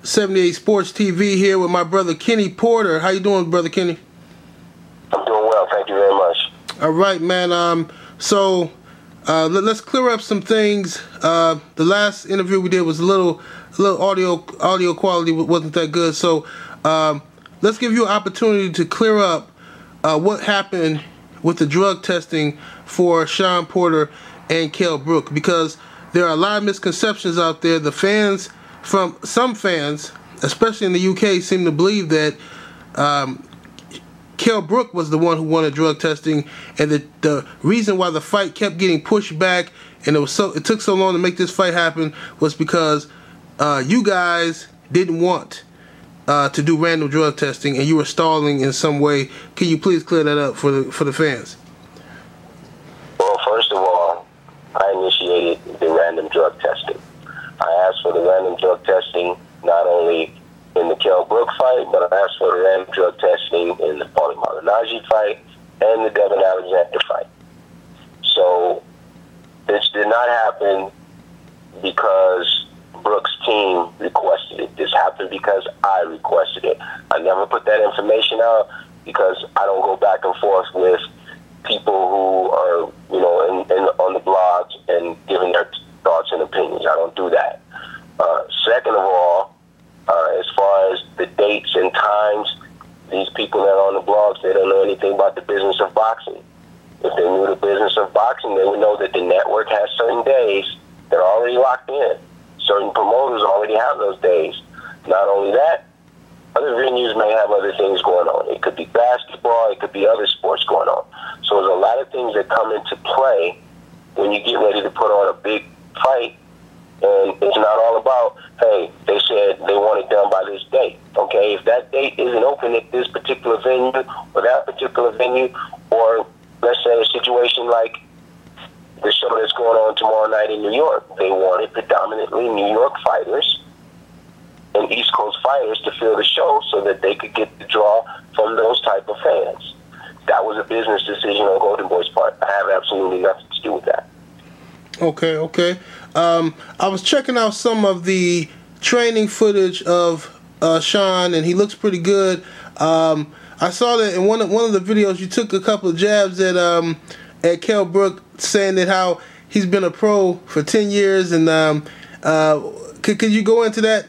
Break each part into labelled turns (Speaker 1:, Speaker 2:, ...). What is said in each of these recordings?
Speaker 1: 78 Sports TV here with my brother Kenny Porter. How you doing, brother Kenny?
Speaker 2: I'm doing well, thank you very much.
Speaker 1: All right, man. So let's clear up some things. The last interview we did was a little audio quality wasn't that good. So let's give you an opportunity to clear up what happened with the drug testing for Shawn Porter and Kell Brook, because there are a lot of misconceptions out there. The fans, some fans, especially in the UK, seem to believe that Kell Brook was the one who wanted drug testing, and that the reason why the fight kept getting pushed back and it took so long to make this fight happen was because you guys didn't want to do random drug testing, and you were stalling in some way. Can you please clear that up for the fans?
Speaker 2: Well, first of all, I initiated the random drug testing. I asked for the random drug testing not only in the Kell Brook fight, but I asked for the random drug testing in the Paulie Malignaggi fight and the Devin Alexander fight. So this did not happen because Brook's team requested it. This happened because I requested it. I never put that information out because I don't go back and forth with people who are, on the blogs and giving their thoughts and opinions. I don't do that. Second of all, as far as the dates and times, these people that are on the blogs, they don't know anything about the business of boxing. If they knew the business of boxing, they would know that the network has certain days that are already locked in. Certain promoters already have those days. Not only that, other venues may have other things going on. It could be basketball, it could be other sports going on. So there's a lot of things that come into play when you get ready to put on a big fight. And it's not all about, hey, they said they want it done by this date. Okay, if that date isn't open at this particular venue or that particular venue, or let's say a situation like the show that's going on tomorrow night in New York, they wanted predominantly New York fighters and East Coast fighters to fill the show so that they could get the draw from those type of fans. That was a business decision on Golden Boy's part. I have absolutely nothing to do with that.
Speaker 1: Okay. I was checking out some of the training footage of Shawn, and he looks pretty good. I saw that in one of the videos you took a couple of jabs at Kell Brook, saying that how he's been a pro for 10 years, and could you go into that?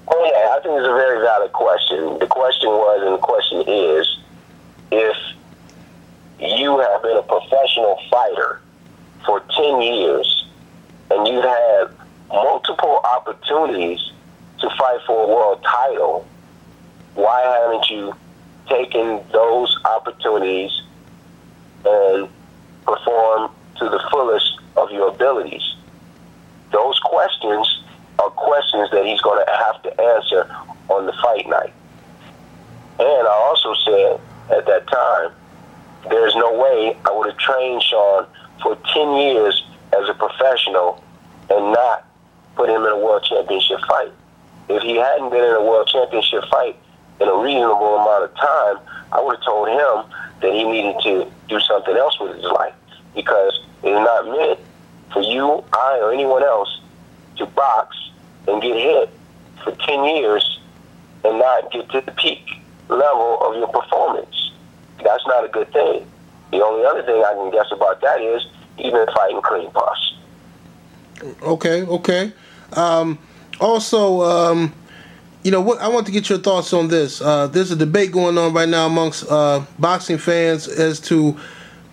Speaker 2: Oh yeah, I think it's a very valid question. The question was, and the question is, if you have been a professional fighter for 10 years and you've had multiple opportunities to fight for a world title, why haven't you taken those opportunities and perform to the fullest of your abilities? Those questions are questions that he's going to have to answer on the fight night. And I also said at that time, there's no way I would have trained Shawn for 10 years as a professional and not put him in a world championship fight. If he hadn't been in a world championship fight in a reasonable amount of time, I would have told him that he needed to do something else with his life, because it's not meant for you, I, or anyone else to box and get hit for 10 years and not get to the peak level of your performance. That's not a good thing. The only other thing I can guess about that is even fighting clean puffs.
Speaker 1: Okay. Also, what I want to get your thoughts on this. There's a debate going on right now amongst boxing fans as to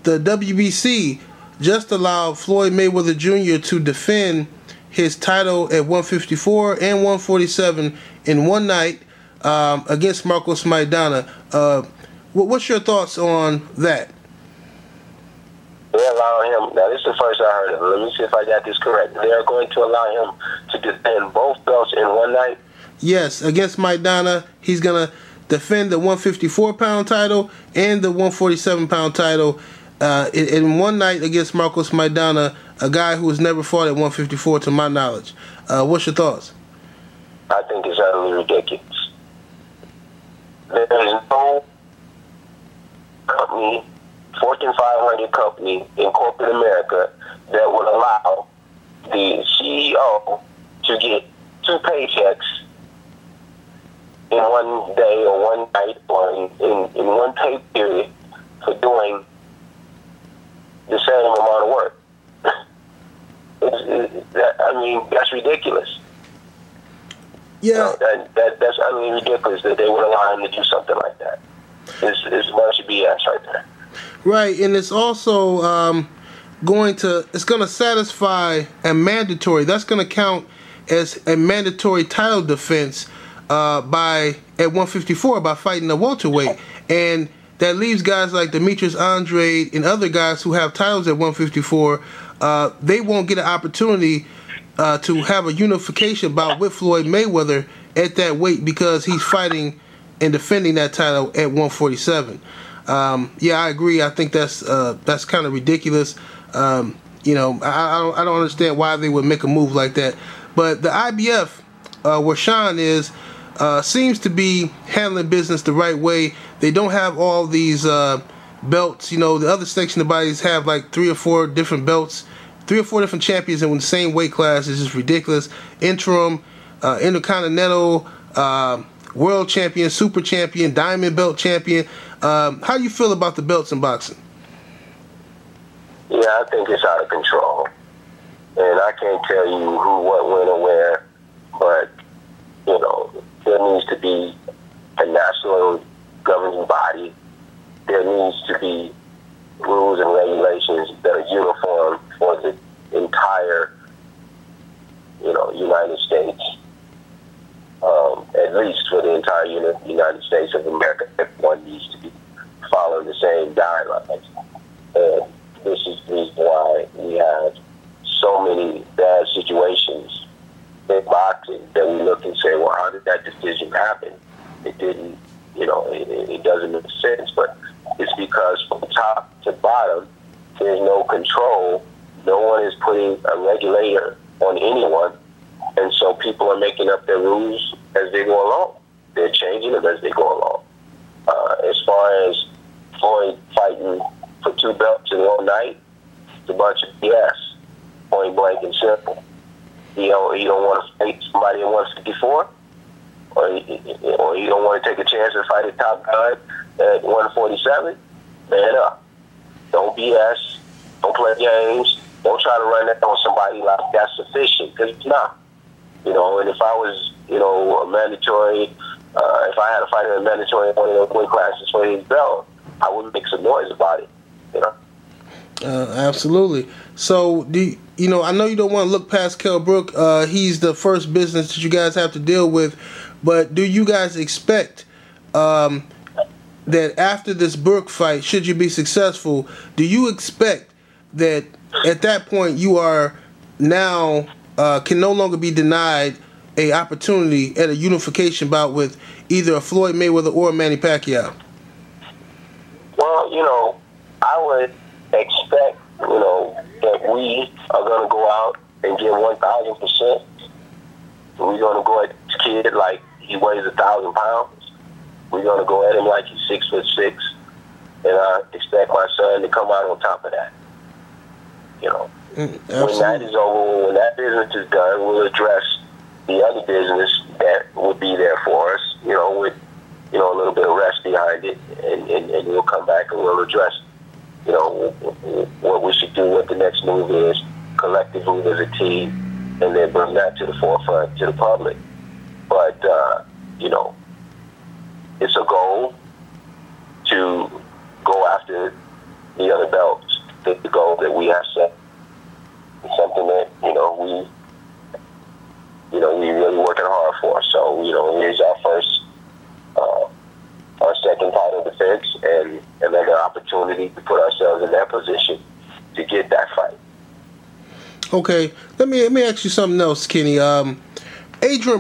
Speaker 1: the WBC just allowed Floyd Mayweather Jr. to defend his title at 154 and 147 in one night against Marcos Maidana. What's your thoughts on that?
Speaker 2: They're allowing him, now this is the first I heard of it. Let me see if I got this correct. They are going to allow him to defend both belts in one night?
Speaker 1: Yes, against Maidana. He's going to defend the 154-pound title and the 147-pound title in one night against Marcos Maidana, a guy who has never fought at 154 to my knowledge. What's your thoughts?
Speaker 2: I think it's utterly ridiculous. There is no company, Fortune 500 company in corporate America that would allow the CEO to get 2 paychecks in one day or one night or in one pay period for doing the same amount of work. I mean, that's ridiculous.
Speaker 1: Yeah.
Speaker 2: You know, that's utterly ridiculous that they would allow him to do something like that. It's a bunch of BS right there.
Speaker 1: Right, and it's also going to satisfy a mandatory. That's going to count as a mandatory title defense at 154 by fighting a welterweight, and that leaves guys like Demetrius Andrade and other guys who have titles at 154. They won't get an opportunity to have a unification bout with Floyd Mayweather at that weight because he's fighting and defending that title at 147. Yeah, I agree. I think that's kind of ridiculous. You know, I don't understand why they would make a move like that. But the IBF, where Shawn is, seems to be handling business the right way. They don't have all these belts. You know, the other section of bodies have like 3 or 4 different belts, 3 or 4 different champions in the same weight class. Is just ridiculous. Interim, Intercontinental, World Champion, Super Champion, Diamond Belt Champion. How do you feel about the belts in boxing?
Speaker 2: Yeah, I think it's out of control. And I can't tell you who, what, when, or where, but, you know, there needs to be a national governing body. There needs to be rules and regulations that are uniform for the entire, you know, United States. At least for the entire United States of America, everyone needs to be following the same guidelines. And this is the reason why we have so many bad situations in boxing that we look and say, well, how did that decision happen? It didn't, you know, it doesn't make sense. But it's because from top to bottom, there's no control. No one is putting a regulator on anyone. And so people are making up their rules as they go along. They're changing them as they go along. As far as Floyd fighting for 2 belts in one night, it's a bunch of BS, point blank and simple. You know, you don't want to fight somebody at 154, or you don't want to take a chance and fight a top guy at 147. Man up. Don't BS. Don't play games. Don't try to run that on somebody like that's sufficient, because it's not. You know, and if I was, you know, a mandatory, if I had a fighter in a mandatory one of those weight classes for his belt, I would make some noise about it, you know?
Speaker 1: Absolutely. So, you know, I know you don't want to look past Kell Brook. He's the first business that you guys have to deal with. But do you guys expect that after this Brook fight, should you be successful, do you expect that at that point you are now can no longer be denied a opportunity at a unification bout with either a Floyd Mayweather or a Manny Pacquiao?
Speaker 2: Well, you know, I would expect, you know, that we are going to go out and give 1,000%. We're going to go at this kid like he weighs 1,000 pounds. We're going to go at him like he's 6'6", and I expect my son to come out on top of that. You know, when that is over, when that business is done, we'll address the other business that would be there for us, you know, with, you know, a little bit of rest behind it, and we'll come back and we'll address, you know, what we should do, what the next move is, collectively as a team, and then bring that to the forefront to the public. But, you know, it's a goal to go after the other belts. The goal that we have set. It's something that, you know, we really working hard for. So, you know, here's our first, our second title defense, and another opportunity to put ourselves in that position to get that fight.
Speaker 1: Okay, let me ask you something else, Kenny. Adrien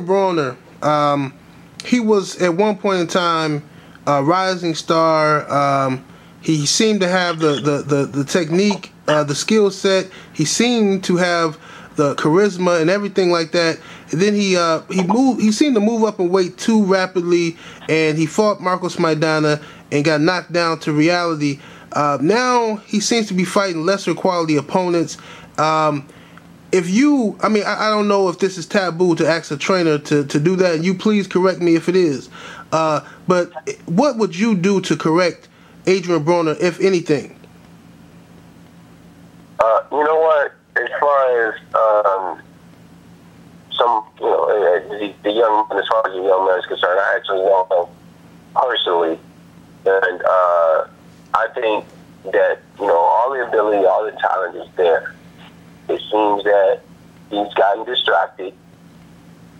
Speaker 1: Broner, he was at one point in time a rising star. He seemed to have the technique, the skill set. He seemed to have the charisma and everything like that. And then he seemed to move up in weight too rapidly, and he fought Marcos Maidana and got knocked down to reality. Now he seems to be fighting lesser quality opponents. if you, I mean, I don't know if this is taboo to ask a trainer to do that, and you please correct me if it is. But what would you do to correct Adrien Broner, if anything?
Speaker 2: You know what? As far as the young man, as far as the young man is concerned, I actually know him personally, and I think that all the ability, all the talent is there. It seems that he's gotten distracted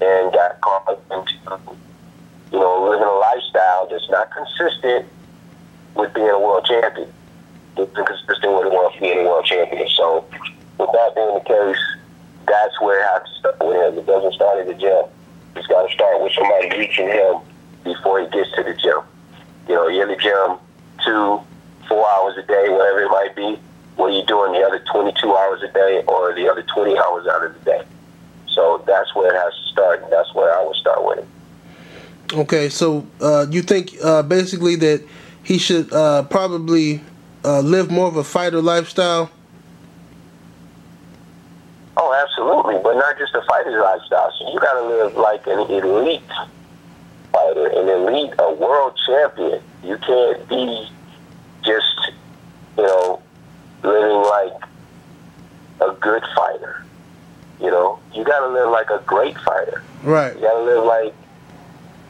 Speaker 2: and got caught into living a lifestyle that's not consistent with being a world champion. It's inconsistent with being a world champion. So, with that being the case, that's where it has to start with him. It doesn't start at the gym. It's got to start with somebody reaching him before he gets to the gym. You're in the gym 2-4 hours a day, whatever it might be. What are you doing the other 22 hours a day or the other 20 hours out of the day? So that's where it has to start, and that's where I would start with it.
Speaker 1: Okay, so you think basically that he should probably live more of a fighter lifestyle?
Speaker 2: Oh, absolutely, but not just a fighter's lifestyle. So you got to live like an elite fighter, a world champion. You can't be just, living like a good fighter. You got to live like a great fighter.
Speaker 1: Right.
Speaker 2: You got to live like,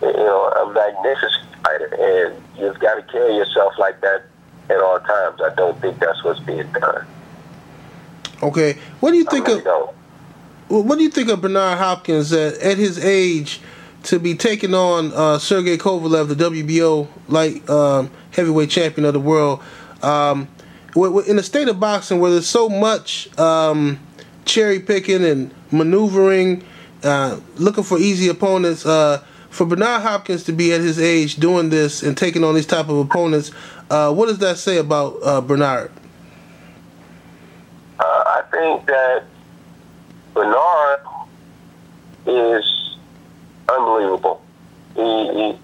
Speaker 2: a magnificent fighter, and you've got to carry yourself like that at all times. I don't think that's what's being done.
Speaker 1: Okay, what do you think of Bernard Hopkins at his age to be taking on Sergey Kovalev, the WBO heavyweight champion of the world? In a state of boxing where there's so much cherry picking and maneuvering, looking for easy opponents, for Bernard Hopkins to be at his age doing this and taking on these type of opponents, what does that say about Bernard?
Speaker 2: I think that Bernard is unbelievable. You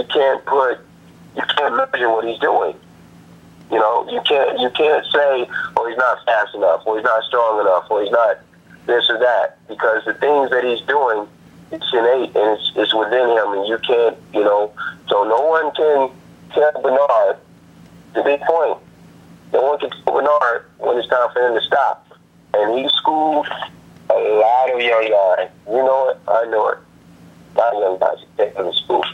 Speaker 2: can't measure what he's doing. You can't say, oh, he's not fast enough, or he's not strong enough, or he's not this or that, because the things that he's doing, it's innate and it's within him, and you can't, so no one can tell Bernard, the big point, no one can tell Bernard when it's time for him to stop. And he schooled a lot of young guys. You know it, I know it. A lot of young guys he take him to school.